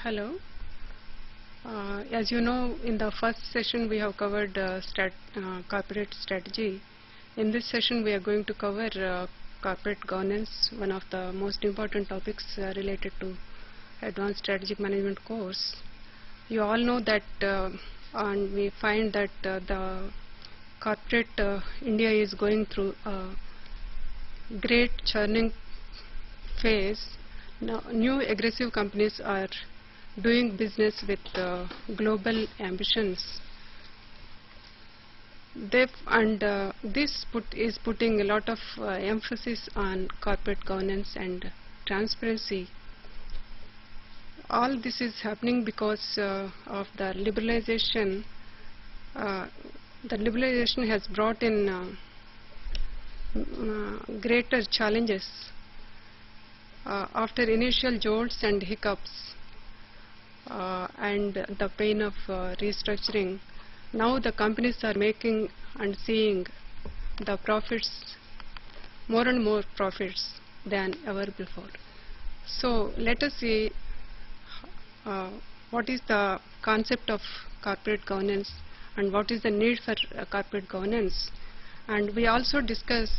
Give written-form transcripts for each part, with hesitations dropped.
Hello. As you know, in the first session we have covered corporate strategy. In this session we are going to cover corporate governance, one of the most important topics related to advanced strategic management course. You all know that and we find that the corporate India is going through a great churning phase. Now, new aggressive companies are doing business with global ambitions. This is putting a lot of emphasis on corporate governance and transparency. All this is happening because of the liberalization. The liberalization has brought in greater challenges. After initial jolts and hiccups and the pain of restructuring, now the companies are making and seeing the profits, more and more profits than ever before. So let us see what is the concept of corporate governance and what is the need for corporate governance. And we also discuss,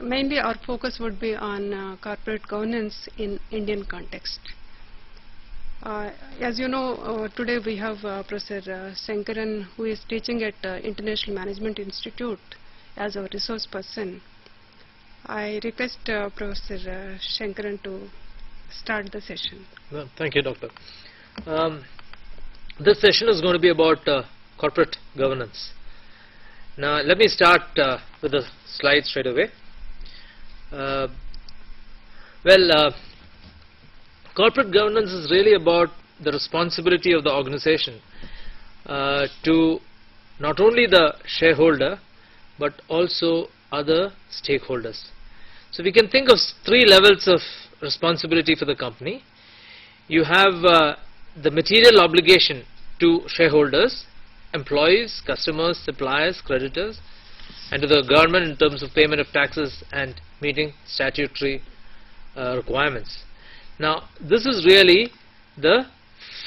mainly our focus would be on corporate governance in Indian context. As you know, today we have Professor Shankaran, who is teaching at International Management Institute as our resource person. I request Professor Shankaran to start the session. Well, thank you, Doctor. This session is going to be about corporate governance. Now, let me start with the slide straight away. Corporate governance is really about the responsibility of the organization to not only the shareholder but also other stakeholders. So we can think of three levels of responsibility for the company. You have the material obligation to shareholders, employees, customers, suppliers, creditors, and to the government in terms of payment of taxes and meeting statutory requirements. Now, this is really the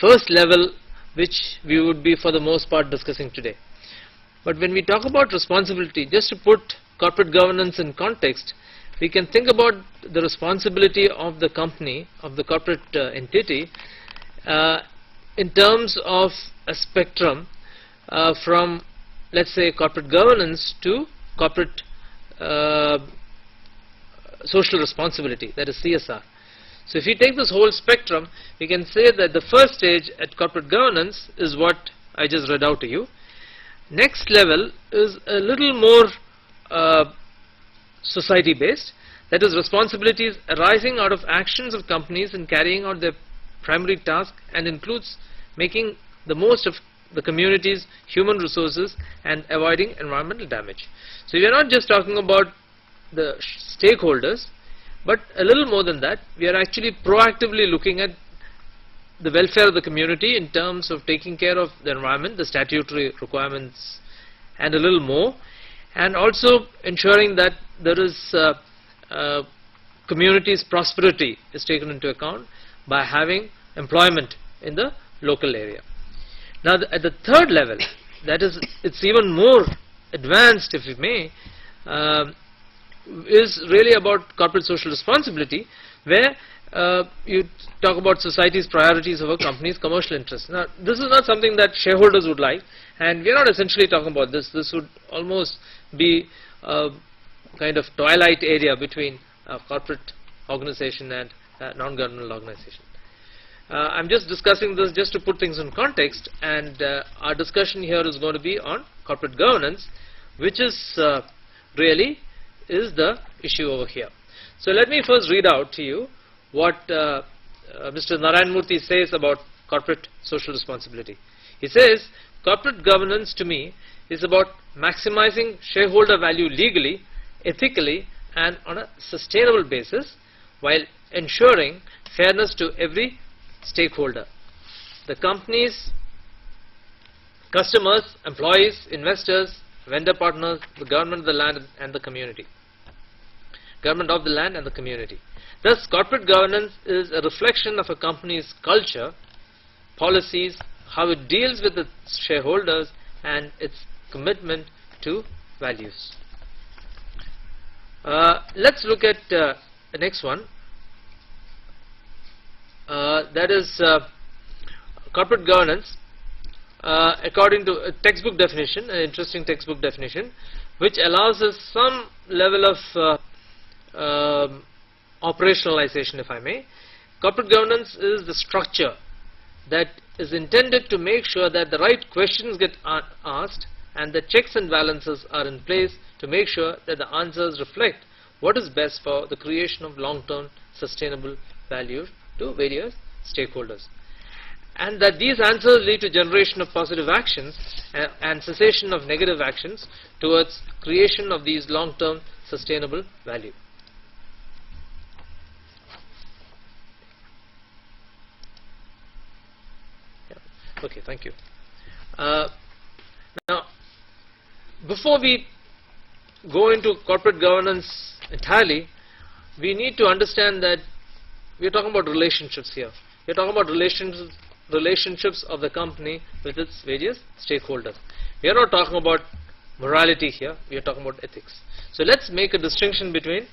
first level which we would be for the most part discussing today. But when we talk about responsibility, just to put corporate governance in context, we can think about the responsibility of the company, of the corporate entity, in terms of a spectrum from, let's say, corporate governance to corporate social responsibility, that is CSR. So if you take this whole spectrum, we can say that the first stage at corporate governance is what I just read out to you. Next level is a little more society based, that is responsibilities arising out of actions of companies in carrying out their primary task, and includes making the most of the community's human resources and avoiding environmental damage. So we are not just talking about the stakeholders, but a little more than that. We are actually proactively looking at the welfare of the community in terms of taking care of the environment, the statutory requirements, and a little more, and also ensuring that there is community's prosperity is taken into account by having employment in the local area. Now, at the third level, that is, it's even more advanced, if we may, is really about corporate social responsibility, where you talk about society's priorities over companies' commercial interests. Now, this is not something that shareholders would like, and we are not essentially talking about this. This would almost be a kind of twilight area between a corporate organization and non-governmental organization. I'm just discussing this just to put things in context, and our discussion here is going to be on corporate governance, which is really is the issue over here. So let me first read out to you what Mr. Narayanmurthy says about corporate social responsibility. He says, corporate governance to me is about maximizing shareholder value legally, ethically, and on a sustainable basis, while ensuring fairness to every stakeholder: the companies, customers, employees, investors, vendor partners, the government of the land and the community. Thus, corporate governance is a reflection of a company's culture, policies, how it deals with its shareholders, and its commitment to values. Let's look at the next one. That is corporate governance according to a textbook definition, an interesting textbook definition, which allows us some level of operationalization, if I may. Corporate governance is the structure that is intended to make sure that the right questions get asked and the checks and balances are in place to make sure that the answers reflect what is best for the creation of long-term sustainable value to various stakeholders, and that these answers lead to generation of positive actions and cessation of negative actions towards creation of these long-term sustainable value. Okay, thank you. Now, before we go into corporate governance entirely, we need to understand that we are talking about relationships here. We are talking about relationships of the company with its various stakeholders. We are not talking about morality here, we are talking about ethics. So let's make a distinction between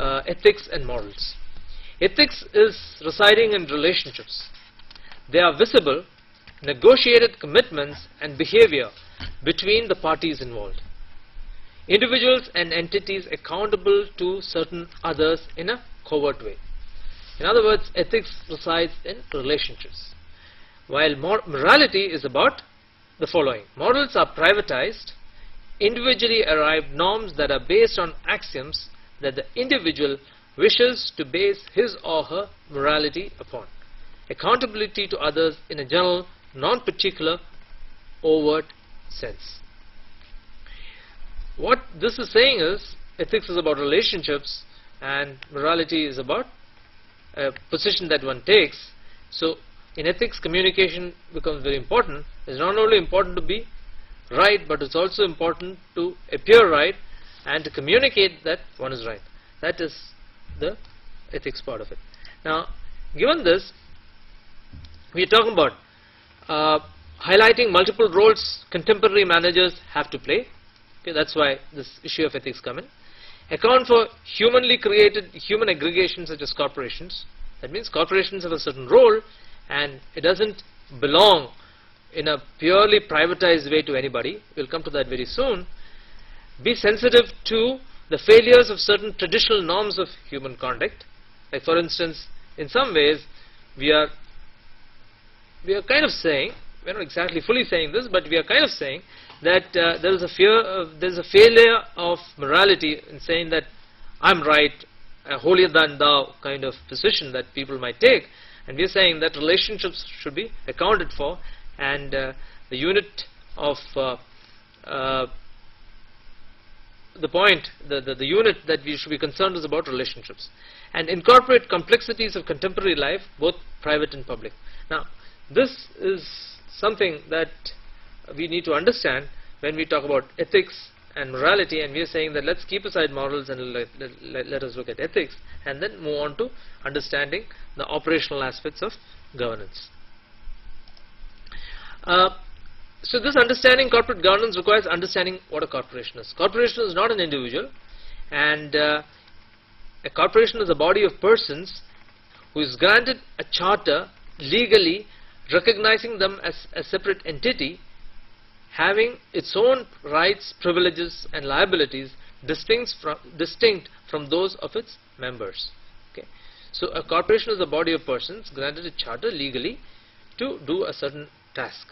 ethics and morals. Ethics is residing in relationships. They are visible, negotiated commitments and behavior between the parties involved. Individuals and entities accountable to certain others in a covert way. In other words, ethics resides in relationships, while morality is about the following. Morals are privatized, individually arrived norms that are based on axioms that the individual wishes to base his or her morality upon. Accountability to others in a general, non-particular, overt sense. What this is saying is, ethics is about relationships and morality is about a position that one takes. So, in ethics, communication becomes very important. It's not only important to be right, but it's also important to appear right and to communicate that one is right. That is the ethics part of it. Now, given this, we are talking about highlighting multiple roles contemporary managers have to play. Okay, that's why this issue of ethics come in. Account for humanly created human aggregations such as corporations. That means corporations have a certain role and it doesn't belong in a purely privatized way to anybody. We'll come to that very soon. Be sensitive to the failures of certain traditional norms of human conduct. Like for instance, in some ways we are kind of saying, we're not exactly fully saying this, but we are kind of saying that there is a failure of morality in saying that I'm right, a holier than thou kind of position that people might take, and we are saying that relationships should be accounted for, and the unit of the unit that we should be concerned is about relationships, and incorporate complexities of contemporary life, both private and public. Now, this is something that we need to understand when we talk about ethics and morality, and we are saying that let's keep aside morals and let us look at ethics and then move on to understanding the operational aspects of governance. So this understanding corporate governance requires understanding what a corporation is. Corporation is not an individual, and a corporation is a body of persons who is granted a charter legally recognizing them as a separate entity having its own rights, privileges and liabilities distinct from those of its members. Okay. So a corporation is a body of persons granted a charter legally to do a certain task.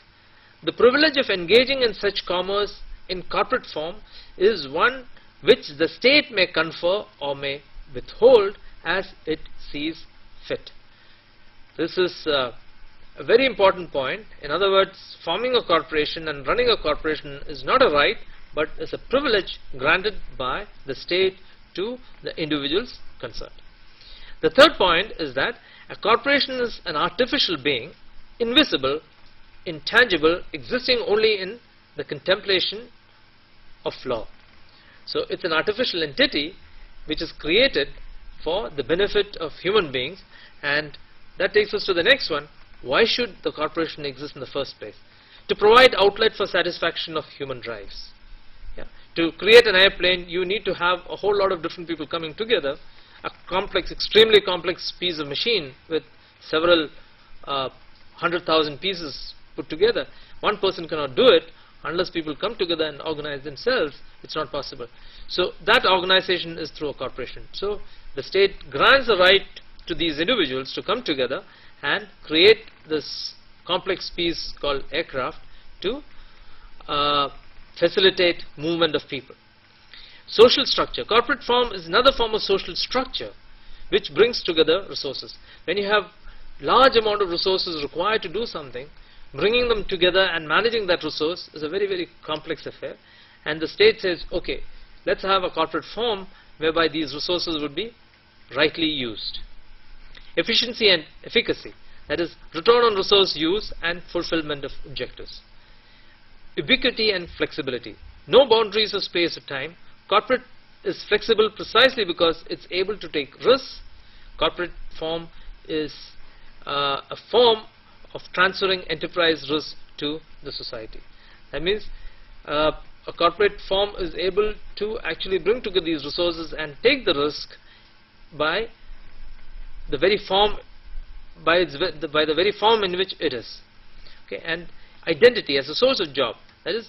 The privilege of engaging in such commerce in corporate form is one which the state may confer or may withhold as it sees fit. This is a very important point. In other words, forming a corporation and running a corporation is not a right, but is a privilege granted by the state to the individuals concerned. The third point is that a corporation is an artificial being, invisible, intangible, existing only in the contemplation of law. So it's an artificial entity which is created for the benefit of human beings. And that takes us to the next one. Why should the corporation exist in the first place? To provide outlet for satisfaction of human drives. Yeah. To create an airplane, you need to have a whole lot of different people coming together, a complex, extremely complex piece of machine with several 100,000 pieces put together. One person cannot do it unless people come together and organize themselves. It's not possible. So that organization is through a corporation. So the state grants the right to these individuals to come together and create this complex piece called aircraft to facilitate movement of people. Social structure. Corporate form is another form of social structure which brings together resources. When you have large amount of resources required to do something, bringing them together and managing that resource is a very, very complex affair. And the state says, okay, let's have a corporate form whereby these resources would be rightly used. Efficiency and efficacy, that is return on resource use and fulfillment of objectives. Ubiquity and flexibility, no boundaries of space or time. Corporate is flexible precisely because it's able to take risks. Corporate form is a form of transferring enterprise risk to the society. That means a corporate form is able to actually bring together these resources and take the risk by the very form, by the very form in which it is. Okay, and identity as a source of job. That is,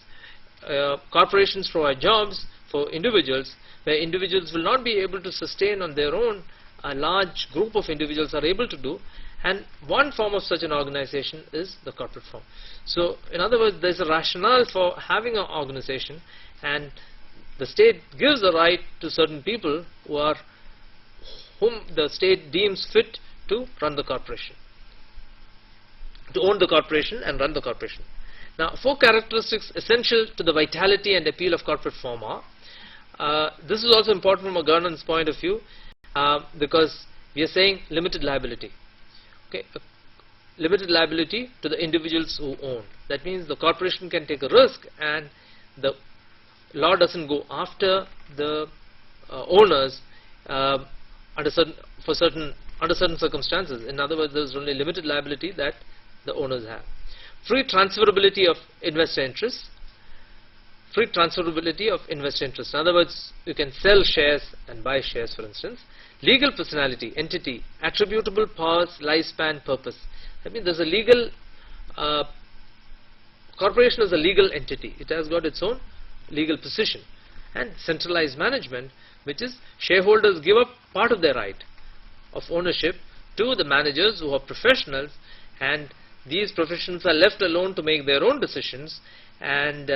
corporations provide jobs for individuals, where individuals will not be able to sustain on their own. A large group of individuals are able to do, and one form of such an organization is the corporate form. So in other words, there is a rationale for having an organization, and the state gives the right to certain people whom the state deems fit to run the corporation, to own the corporation and run the corporation. Now, 4 characteristics essential to the vitality and appeal of corporate form are, this is also important from a governance point of view, because we are saying limited liability. Okay, limited liability to the individuals who own. That means the corporation can take a risk, and the law doesn't go after the owners under certain circumstances. In other words, there is only limited liability that the owners have. Free transferability of investor interests. Free transferability of investor interests. In other words, you can sell shares and buy shares, for instance. Legal personality, entity, attributable powers, lifespan, purpose. I mean, there's a legal corporation is a legal entity. It has got its own legal position. And centralized management, which is shareholders give up part of their right of ownership to the managers who are professionals, and these professionals are left alone to make their own decisions, and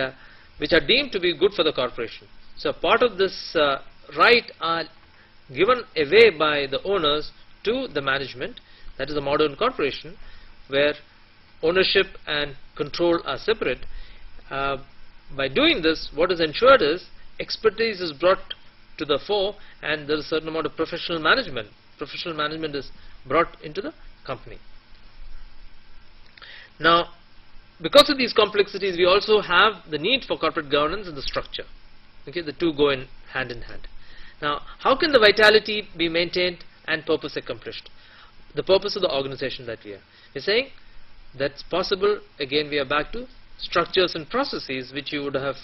which are deemed to be good for the corporation. So part of this right are given away by the owners to the management. That is a modern corporation where ownership and control are separate. By doing this, what is ensured is expertise is brought to the fore, and there is a certain amount of professional management. Professional management is brought into the company. Now, because of these complexities, we also have the need for corporate governance and the structure. Okay, the two go in hand in hand. Now, how can the vitality be maintained and purpose accomplished? The purpose of the organization that we are. We're saying that's possible. Again, we are back to structures and processes which you would have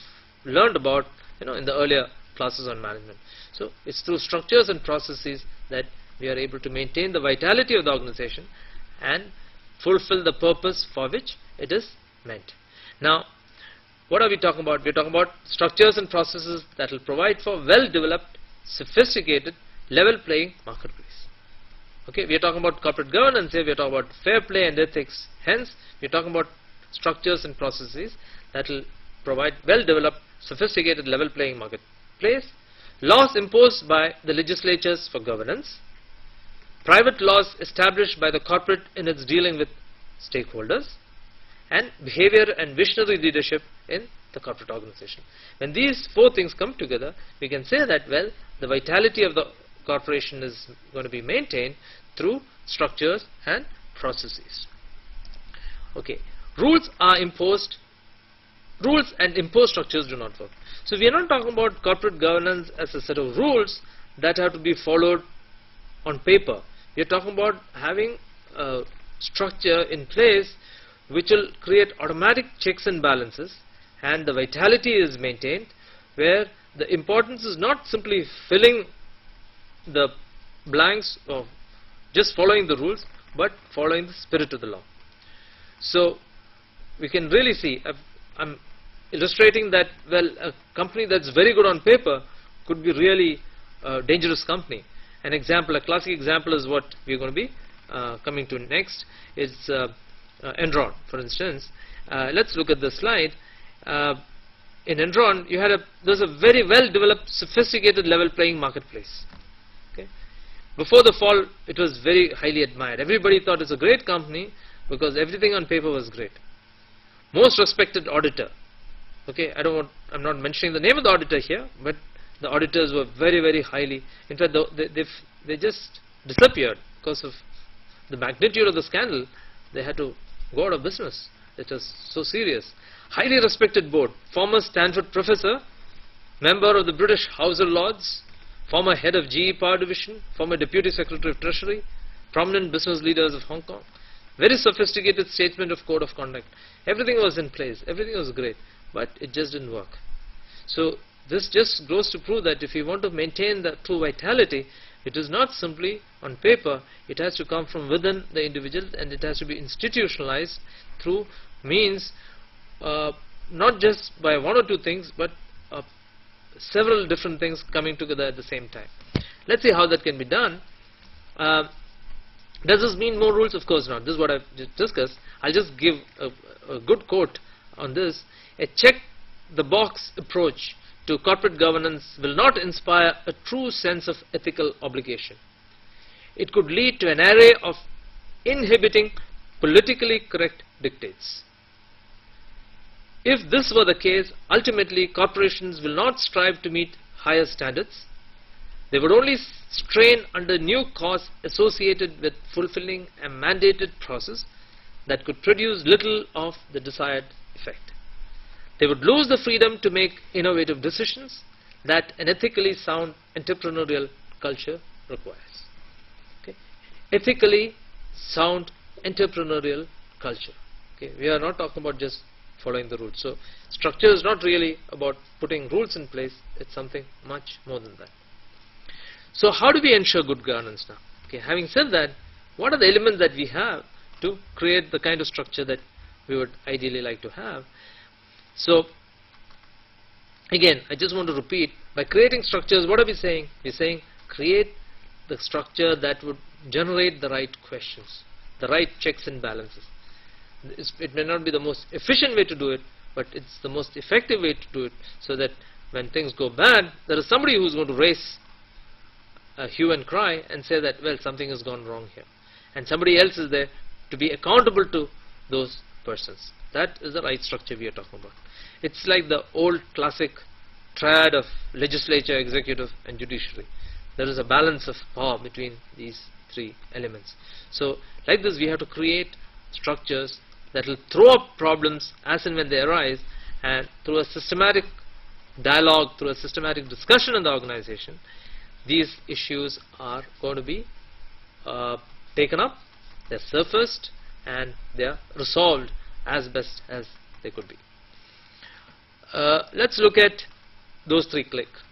learned about, in the earlier classes on management. So it's through structures and processes that we are able to maintain the vitality of the organization and fulfill the purpose for which it is meant. Now, what are we talking about? We are talking about structures and processes that will provide for well-developed, sophisticated, level-playing marketplace. Okay, we are talking about corporate governance here. We are talking about fair play and ethics. Hence, we are talking about structures and processes that will provide well-developed, sophisticated, level-playing marketplace. Laws imposed by the legislatures for governance. Private laws established by the corporate in its dealing with stakeholders. And behavior and visionary leadership in the corporate organization. When these 4 things come together, we can say that, well, the vitality of the corporation is going to be maintained through structures and processes. Okay, rules and imposed structures do not work. So we are not talking about corporate governance as a set of rules that have to be followed on paper. We are talking about having a structure in place which will create automatic checks and balances, and the vitality is maintained, where the importance is not simply filling the blanks of just following the rules, but following the spirit of the law. So we can really see, I'm illustrating that, well, a company that's very good on paper could be really a dangerous company. An example, a classic example is what we're going to be coming to next. It's Enron, for instance. Let's look at the slide. In Enron, there's a very well developed, sophisticated level playing marketplace. Okay. Before the fall, it was very highly admired. Everybody thought it's a great company because everything on paper was great. Most respected auditor. Okay, I'm not mentioning the name of the auditor here, but the auditors were very, very highly. In fact, they just disappeared because of the magnitude of the scandal. They had to go out of business. It was so serious. Highly respected board. Former Stanford professor, member of the British House of Lords, former head of GE Power Division, former Deputy Secretary of Treasury, prominent business leaders of Hong Kong. Very sophisticated statement of code of conduct. Everything was in place. Everything was great. But it just didn't work. So this just goes to prove that if you want to maintain the true vitality, it is not simply on paper. It has to come from within the individual, and it has to be institutionalized through means, not just by one or two things, but several different things coming together at the same time. Let's see how that can be done. Does this mean more rules? Of course not. This is what I've just discussed. I'll just give a good quote on this. A check-the-box approach to corporate governance will not inspire a true sense of ethical obligation. It could lead to an array of inhibiting politically correct dictates. If this were the case, ultimately corporations will not strive to meet higher standards. They would only strain under new costs associated with fulfilling a mandated process that could produce little of the desired effect. They would lose the freedom to make innovative decisions that an ethically sound entrepreneurial culture requires. Okay. Ethically sound entrepreneurial culture. Okay. We are not talking about just following the rules. So structure is not really about putting rules in place. It's something much more than that. So how do we ensure good governance now? Okay. Having said that, what are the elements that we have to create the kind of structure that we would ideally like to have? So again, I just want to repeat, by creating structures, what are we saying? We're saying create the structure that would generate the right questions, the right checks and balances. It may not be the most efficient way to do it, but it's the most effective way to do it, so that when things go bad, there is somebody who's going to raise a hue and cry and say that, well, something has gone wrong here. And somebody else is there to be accountable to those persons. That is the right structure we are talking about. It's like the old classic triad of legislature, executive and judiciary. There is a balance of power between these three elements. So like this, we have to create structures that will throw up problems as and when they arise, and through a systematic dialogue, through a systematic discussion in the organization, these issues are going to be taken up, they're surfaced, and they're resolved as best as they could be. Let's look at those three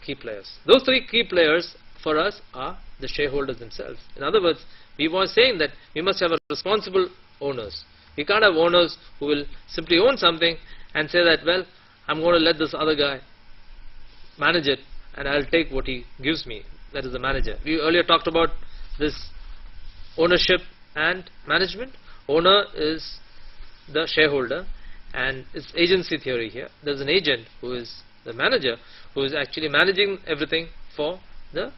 key players. Those three key players for us are the shareholders themselves. In other words, we were saying that we must have a responsible owners. We can't have owners who will simply own something and say that, well, I'm going to let this other guy manage it and I'll take what he gives me. That is the manager. We earlier talked about this ownership and management. Owner is the shareholder, and it's agency theory here. There's an agent who is the manager, who is actually managing everything for the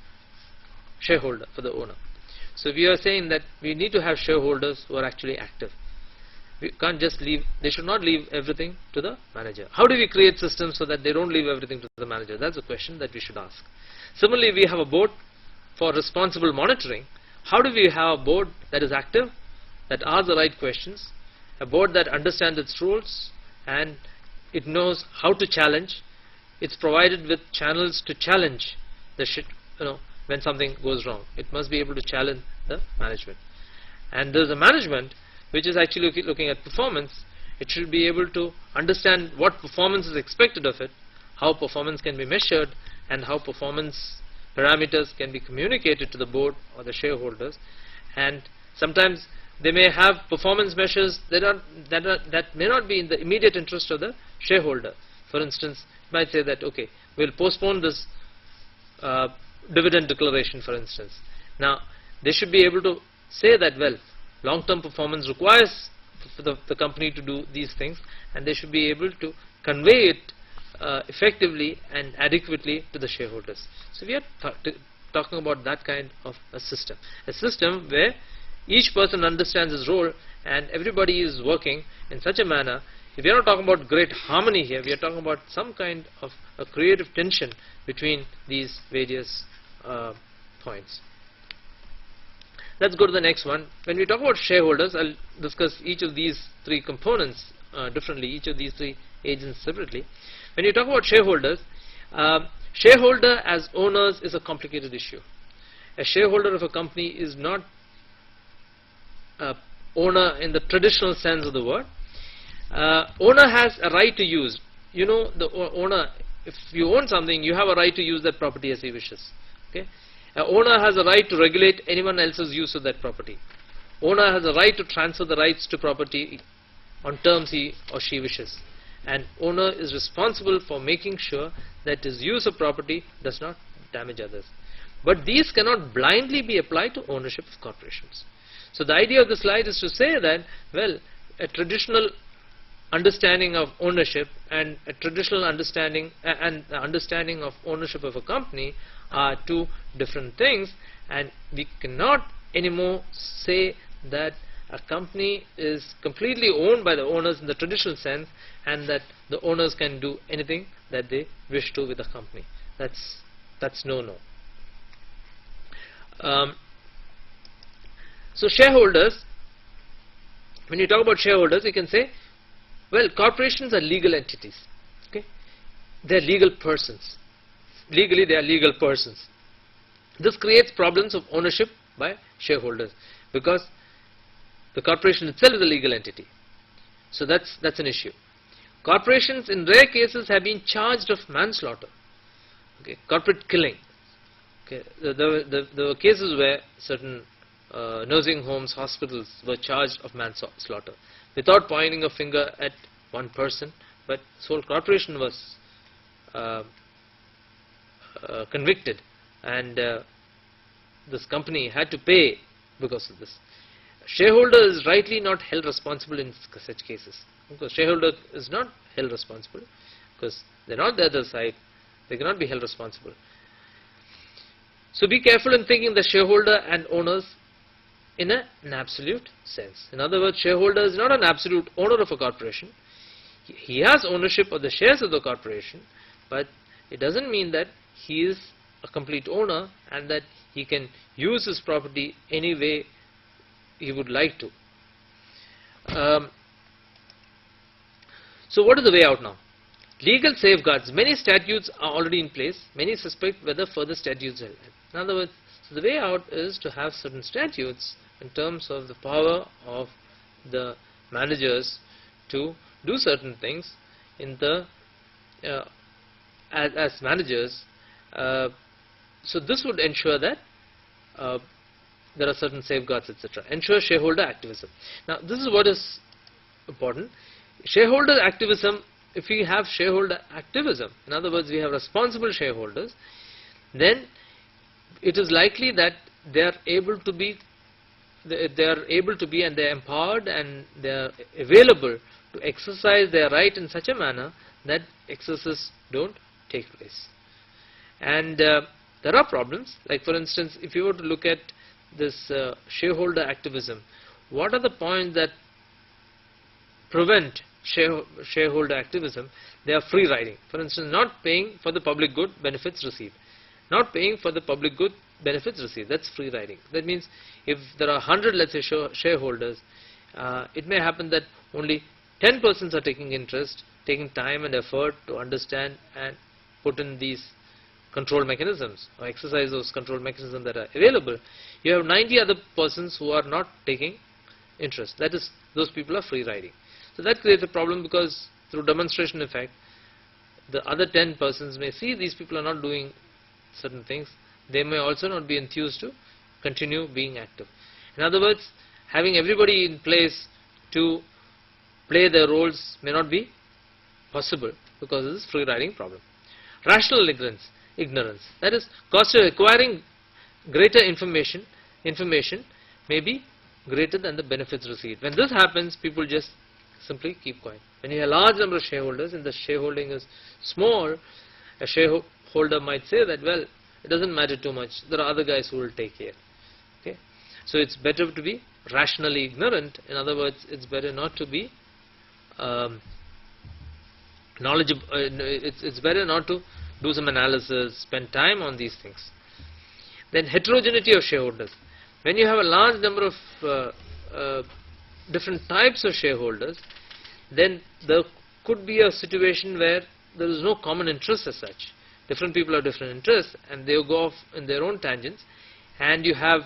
shareholder, for the owner. So we are saying that we need to have shareholders who are actually active. We can't just leave, they should not leave everything to the manager. How do we create systems so that they don't leave everything to the manager? That's a question that we should ask. Similarly, we have a board for responsible monitoring. How do we have a board that is active, that asks the right questions, a board that understands its rules and it knows how to challenge? It's provided with channels to challenge the when something goes wrong. It must be able to challenge the management. And there's a management which is actually looking at performance. It should be able to understand what performance is expected of it, how performance can be measured, and how performance parameters can be communicated to the board or the shareholders. And sometimes they may have performance measures that may not be in the immediate interest of the shareholder. For instance, you might say that, okay, we'll postpone this dividend declaration, for instance. Now, they should be able to say that, well, long-term performance requires for the company to do these things, and they should be able to convey it effectively and adequately to the shareholders. So we are talking about that kind of a system where each person understands his role and everybody is working in such a manner. If we are not talking about great harmony here, we are talking about some kind of a creative tension between these various points. Let's go to the next one. When we talk about shareholders, I'll discuss each of these three components differently, each of these three agents separately. When you talk about shareholders, shareholder as owners is a complicated issue. A shareholder of a company is not owner in the traditional sense of the word. Owner has a right to use. You know, the owner, if you own something, you have a right to use that property as he wishes. Okay? Owner has a right to regulate anyone else's use of that property. Owner has a right to transfer the rights to property on terms he or she wishes. And owner is responsible for making sure that his use of property does not damage others. But these cannot blindly be applied to ownership of corporations. So the idea of the slide is to say that, well, a traditional understanding of ownership and a traditional understanding and the understanding of ownership of a company are two different things, and we cannot anymore say that a company is completely owned by the owners in the traditional sense and that the owners can do anything that they wish to with the company. That's no. So shareholders, when you talk about shareholders, you can say, well, corporations are legal entities. Okay? They are legal persons. Legally, they are legal persons. This creates problems of ownership by shareholders because the corporation itself is a legal entity. So that's an issue. Corporations in rare cases have been charged of manslaughter, okay, corporate killing. Okay, there were cases where certain nursing homes, hospitals were charged of manslaughter without pointing a finger at one person, but this whole corporation was convicted, and this company had to pay because of this. Shareholder is rightly not held responsible in such cases, because shareholder is not held responsible because they're not the other side. They cannot be held responsible. So be careful in thinking the shareholder and owners in an absolute sense. In other words, shareholder is not an absolute owner of a corporation. He has ownership of the shares of the corporation, but it doesn't mean that he is a complete owner and that he can use his property any way he would like to. So what is the way out now? Legal safeguards. Many statutes are already in place. Many suspect whether further statutes are. In other words, so the way out is to have certain statutes in terms of the power of the managers to do certain things in the as managers. So this would ensure that there are certain safeguards, etc. Ensure shareholder activism. Now this is what is important. Shareholder activism, if we have shareholder activism, in other words we have responsible shareholders, then it is likely that they are able to be and they are empowered and they are available to exercise their right in such a manner that excesses don't take place. And there are problems, like for instance, if you were to look at this shareholder activism, what are the points that prevent shareholder activism? They are free riding. For instance, not paying for the public good, benefits received. Not paying for the public good, benefits received. That's free riding. That means if there are 100, let's say, shareholders, it may happen that only 10 persons are taking interest, taking time and effort to understand and put in these control mechanisms or exercise those control mechanisms that are available, you have 90 other persons who are not taking interest. That is, those people are free riding. So that creates a problem, because through demonstration effect, the other 10 persons may see these people are not doing certain things. They may also not be enthused to continue being active. In other words, having everybody in place to play their roles may not be possible because of this free riding problem. Rational ignorance, that is, cost of acquiring greater information may be greater than the benefits received. When this happens, people just simply keep quiet. When you have a large number of shareholders and the shareholding is small, a shareholder might say that, well, it doesn't matter too much, there are other guys who will take care. Okay? So it's better to be rationally ignorant. In other words, it's better not to be knowledgeable. It's better not to do some analysis, spend time on these things. Then heterogeneity of shareholders. When you have a large number of different types of shareholders, then there could be a situation where there is no common interest as such. Different people have different interests and they go off in their own tangents, and you have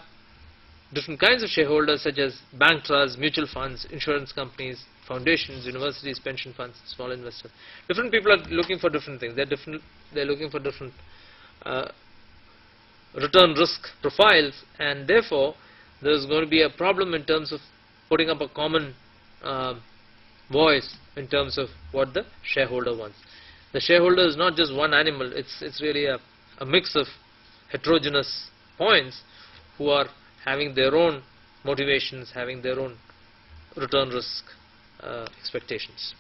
different kinds of shareholders such as bank trusts, mutual funds, insurance companies, foundations, universities, pension funds, small investors. Different people are looking for different things. They're looking for different return risk profiles, and therefore there is going to be a problem in terms of putting up a common voice in terms of what the shareholder wants. The shareholder is not just one animal, it's really a mix of heterogeneous points who are having their own motivations, having their own return risk expectations.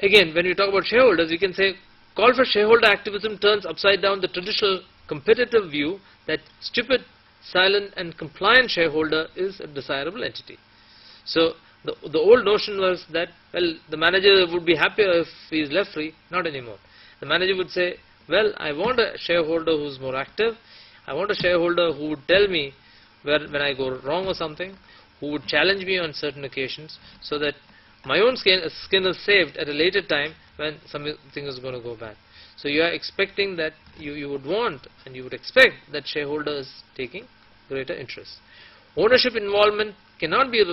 Again, when we talk about shareholders, we can say call for shareholder activism turns upside down the traditional competitive view that stupid, silent and compliant shareholder is a desirable entity. So the old notion was that, well, the manager would be happier if he is left free. Not anymore. The manager would say, well, I want a shareholder who is more active. I want a shareholder who would tell me when I go wrong or something, who would challenge me on certain occasions, so that my own skin is saved at a later time when something is going to go bad. So you are expecting that you would want and you would expect that shareholder is taking greater interest. Ownership involvement cannot be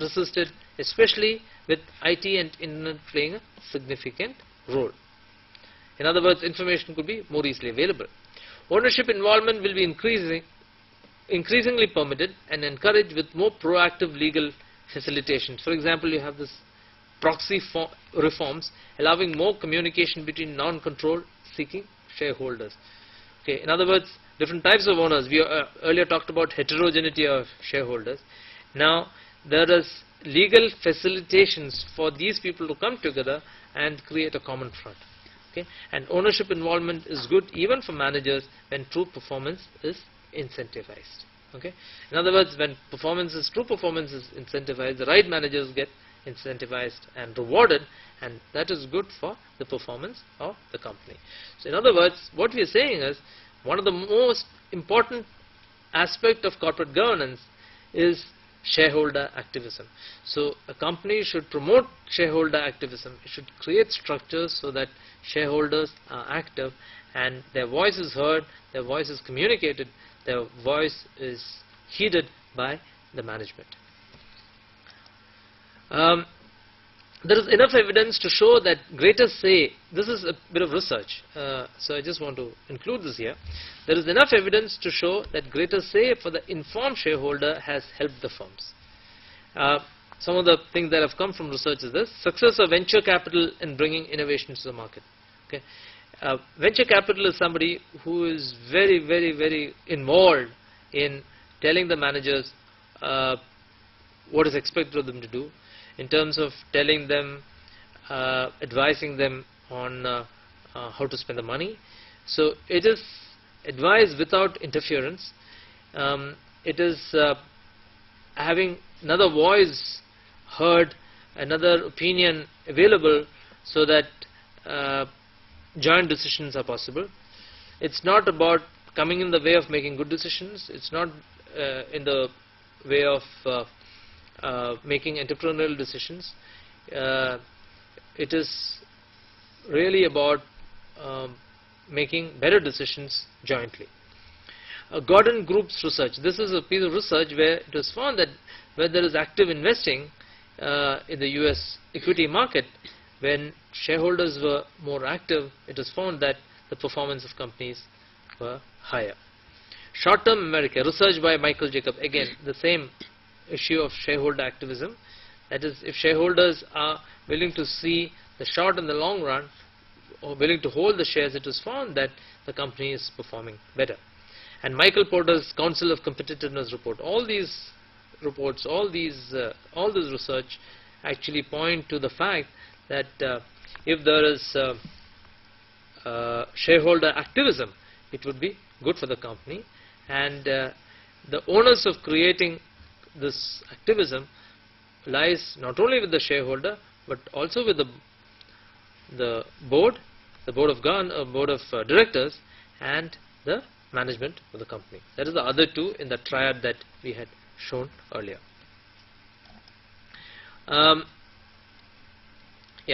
resisted, especially with IT and internet playing a significant role. In other words, information could be more easily available. Ownership involvement will be increasingly permitted and encouraged with more proactive legal facilitations. For example, you have this proxy reforms allowing more communication between non-control seeking shareholders. Okay, in other words, different types of owners. We earlier talked about heterogeneity of shareholders. Now there is legal facilitations for these people to come together and create a common front. Okay, and ownership involvement is good even for managers when true performance is incentivized. Okay, in other words, when true performance is incentivized, the right managers get incentivized and rewarded, and that is good for the performance of the company. So in other words, what we are saying is, one of the most important aspect of corporate governance is shareholder activism. So a company should promote shareholder activism. It should create structures so that shareholders are active and their voice is heard, their voice is communicated, their voice is heeded by the management. There is enough evidence to show that greater say, this is a bit of research, so I just want to include this here. There is enough evidence to show that greater say for the informed shareholder has helped the firms. Some of the things that have come from research is this: success of venture capital in bringing innovations to the market. Okay. Venture capital is somebody who is very, very, very involved in telling the managers what is expected of them to do, in terms of telling them, advising them on how to spend the money. So it is advice without interference. It is having another voice heard, another opinion available, so that joint decisions are possible. It's not about coming in the way of making good decisions. It's not in the way of making entrepreneurial decisions. It is really about making better decisions jointly. Gordon Group's research. This is a piece of research where it was found that where there is active investing in the US equity market, when shareholders were more active, it was found that the performance of companies were higher. Short-term America, research by Michael Jacob. Again, the same issue of shareholder activism. That is, if shareholders are willing to see the short and the long run, or willing to hold the shares, it was found that the company is performing better. And Michael Porter's Council of Competitiveness report. All these reports, all this research actually point to the fact that if there is shareholder activism, it would be good for the company, and the onus of creating this activism lies not only with the shareholder but also with the board of directors, and the management of the company. That is the other two in the triad that we had shown earlier.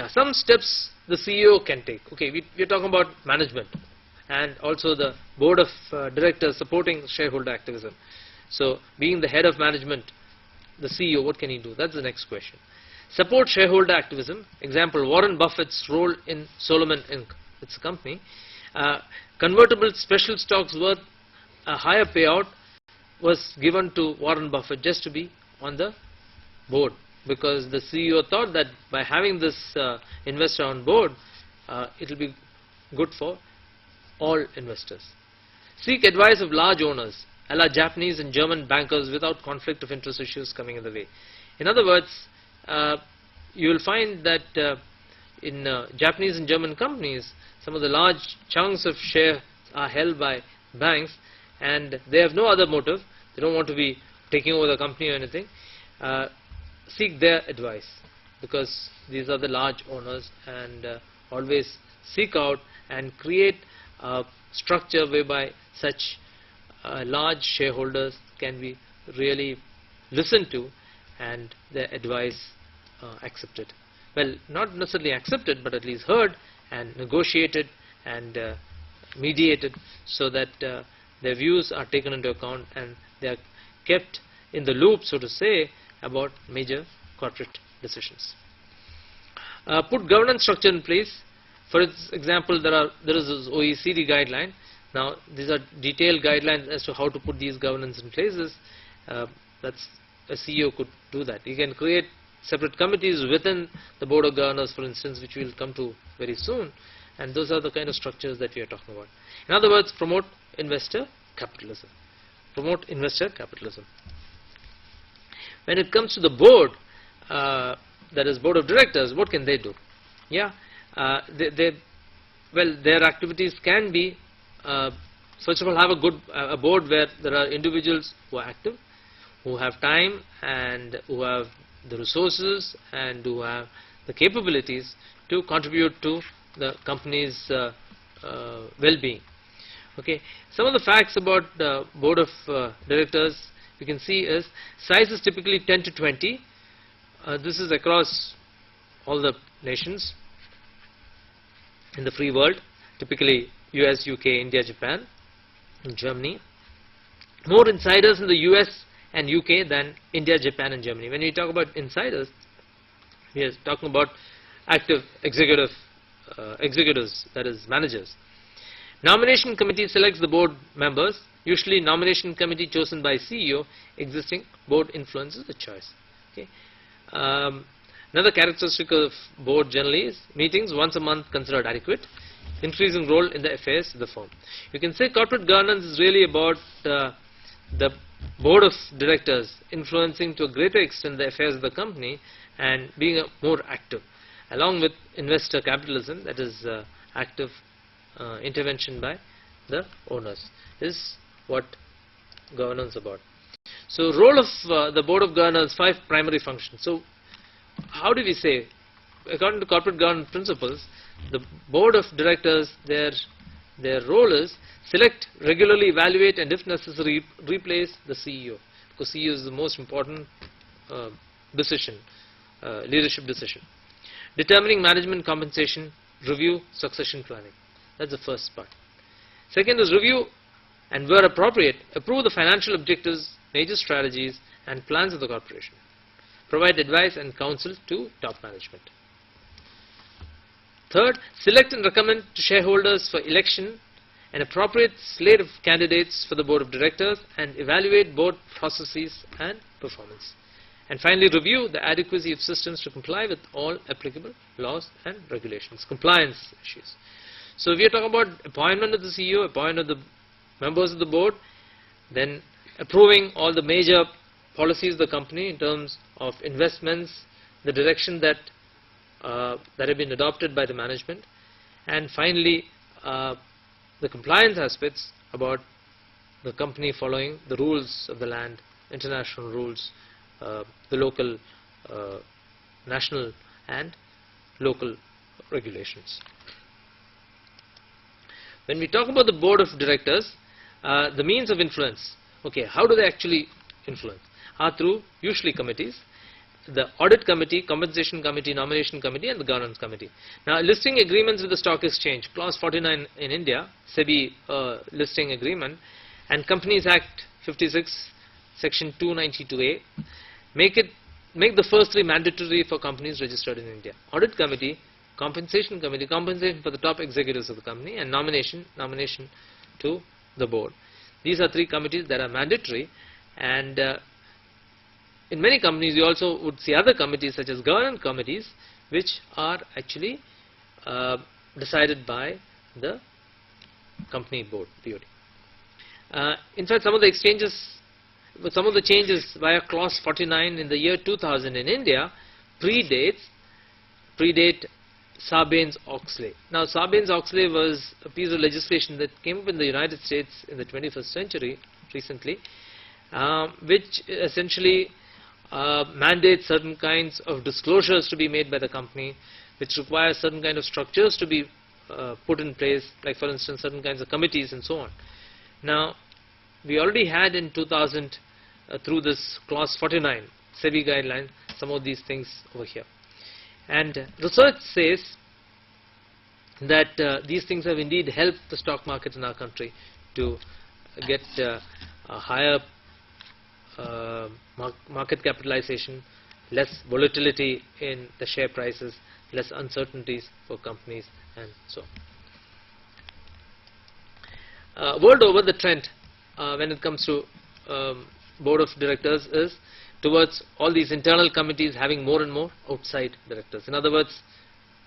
Some steps the CEO can take. Okay, we are talking about management and also the board of directors supporting shareholder activism. So, being the head of management, the CEO, what can he do? That's the next question. Support shareholder activism. Example, Warren Buffett's role in Solomon Inc. It's a company. Convertible special stocks worth a higher payout was given to Warren Buffett just to be on the board, because the CEO thought that by having this investor on board, it will be good for all investors. Seek advice of large owners, a la Japanese and German bankers, without conflict of interest issues coming in the way. In other words, you will find that in Japanese and German companies, some of the large chunks of shares are held by banks, and they have no other motive. They don't want to be taking over the company or anything. Seek their advice, because these are the large owners, and always seek out and create a structure whereby such large shareholders can be really listened to and their advice accepted. Well, not necessarily accepted, but at least heard and negotiated and mediated, so that their views are taken into account and they are kept in the loop, so to say, about major corporate decisions. Put governance structure in place. For example, there is this OECD guideline. Now, these are detailed guidelines as to how to put these governance in places. That's a CEO could do that. You can create separate committees within the board of governors, for instance, which we will come to very soon, and those are the kind of structures that we are talking about. In other words, promote investor capitalism. Promote investor capitalism. When it comes to the board, that is board of directors, what can they do? Their activities can be, first of all, have a board where there are individuals who are active, who have time and who have the resources and who have the capabilities to contribute to the company's well-being. Okay, some of the facts about the board of directors you can see is size is typically 10 to 20. This is across all the nations in the free world, typically US, UK, India, Japan, and Germany. More insiders in the US and UK than India, Japan, and Germany. When we talk about insiders, we are talking about active executives, that is managers. Nomination committee selects the board members. Usually nomination committee chosen by CEO. Existing board influences the choice. Okay. Another characteristic of board generally is meetings once a month considered adequate. Increasing role in the affairs of the firm. You can say corporate governance is really about the board of directors influencing to a greater extent the affairs of the company and being more active, along with investor capitalism, that is active intervention by the owners, is what governance is about. So, role of the board of governors, 5 primary functions. So, how do we say, according to corporate governance principles, the board of directors, their role is select, regularly evaluate, and if necessary replace the CEO, because CEO is the most important decision, leadership decision. Determining management compensation review succession planning. That's the first part. Second is review and, where appropriate, approve the financial objectives, major strategies and plans of the corporation. Provide advice and counsel to top management. Third, select and recommend to shareholders for election an appropriate slate of candidates for the board of directors and evaluate board processes and performance. And finally, review the adequacy of systems to comply with all applicable laws and regulations, compliance issues. So if we are talking about appointment of the CEO, appointment of the members of the board, then approving all the major policies of the company in terms of investments, the direction that have been adopted by the management, and finally the compliance aspects about the company following the rules of the land, international rules, the local, national and local regulations. When we talk about the board of directors, the means of influence, okay, how do they actually influence? Are through usually committees, the audit committee, compensation committee, nomination committee and the governance committee. Now, listing agreements with the stock exchange, clause 49 in India, SEBI listing agreement, and Companies Act 56, section 292A, make the first three mandatory for companies registered in India. Audit committee, compensation committee, compensation for the top executives of the company, and nomination to the board. These are three committees that are mandatory, and in many companies you also would see other committees such as governance committees, which are actually decided by the company board, BOD. In fact, some of the changes via clause 49 in the year 2000 in India predate Sarbanes-Oxley. Now, Sarbanes-Oxley was a piece of legislation that came up in the United States in the 21st century recently, which essentially mandates certain kinds of disclosures to be made by the company, which requires certain kind of structures to be put in place, like for instance certain kinds of committees and so on. Now, we already had in 2000 through this clause 49 SEBI guideline some of these things over here, and research says that these things have indeed helped the stock market in our country to get a higher market capitalization, less volatility in the share prices, less uncertainties for companies and so on. World over, the trend when it comes to board of directors is towards all these internal committees having more and more outside directors. In other words,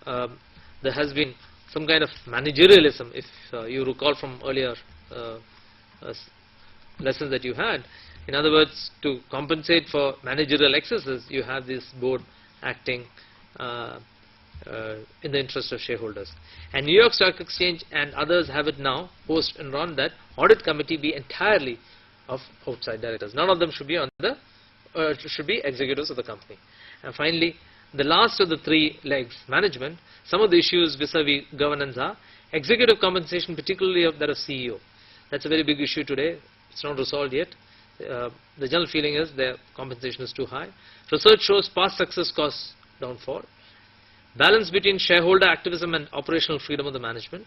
there has been some kind of managerialism, if you recall from earlier lessons that you had. In other words, to compensate for managerial excesses, you have this board acting in the interest of shareholders. And New York Stock Exchange and others have it now, post Enron, that audit committee be entirely of outside directors. None of them should be on the should be executives of the company. And finally, the last of the three legs, management. Some of the issues vis-a-vis governance are executive compensation, particularly of that of CEO. That's a very big issue today. It's not resolved yet. The general feeling is their compensation is too high. Research shows past success cause downfall. Balance between shareholder activism and operational freedom of the management.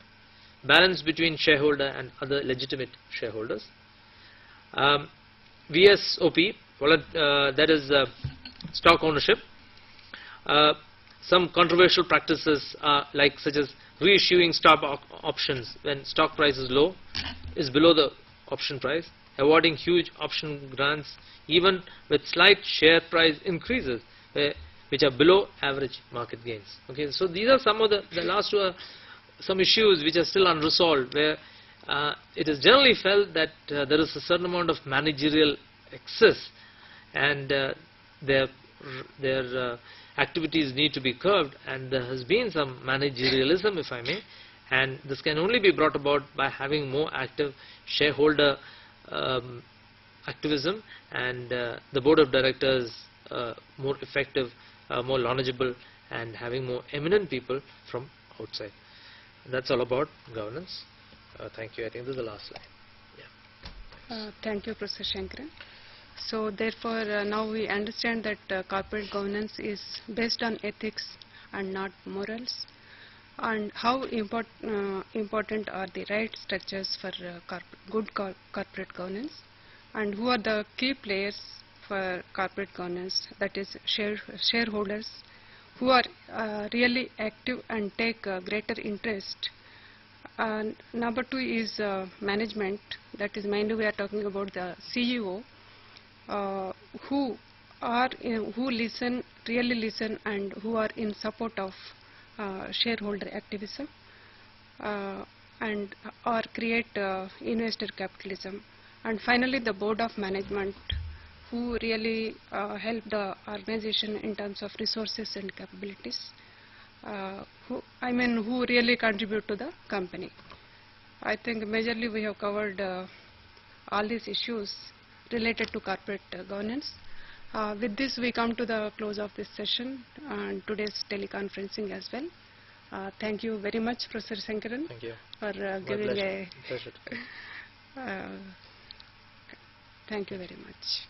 Balance between shareholder and other legitimate shareholders. VSOP, that is stock ownership. Some controversial practices are like such as reissuing stock options when stock price is low, is below the option price, awarding huge option grants even with slight share price increases which are below average market gains. Okay, so these are some of the last two are some issues which are still unresolved, where it is generally felt that there is a certain amount of managerial excess and their activities need to be curbed, and there has been some managerialism, if I may, and this can only be brought about by having more active shareholder activism and the board of directors more effective, more knowledgeable, and having more eminent people from outside. That's all about governance. Thank you. I think this is the last slide. Yeah. Thank you, Professor Shankaran. So therefore, now we understand that corporate governance is based on ethics and not morals. and how important are the right structures for good corporate governance, and who are the key players for corporate governance, that is shareholders, who are really active and take greater interest. And number 2 is management, that is mainly we are talking about the CEO, who are who really listen, and who are in support of shareholder activism, and or create investor capitalism. And finally the board of management, who really help the organization in terms of resources and capabilities, who really contribute to the company. I think majorly we have covered all these issues related to corporate governance. With this we come to the close of this session and today's teleconferencing as well. Thank you very much, Professor Sankaran, Thank you. for My giving pleasure. Pleasure. thank you very much.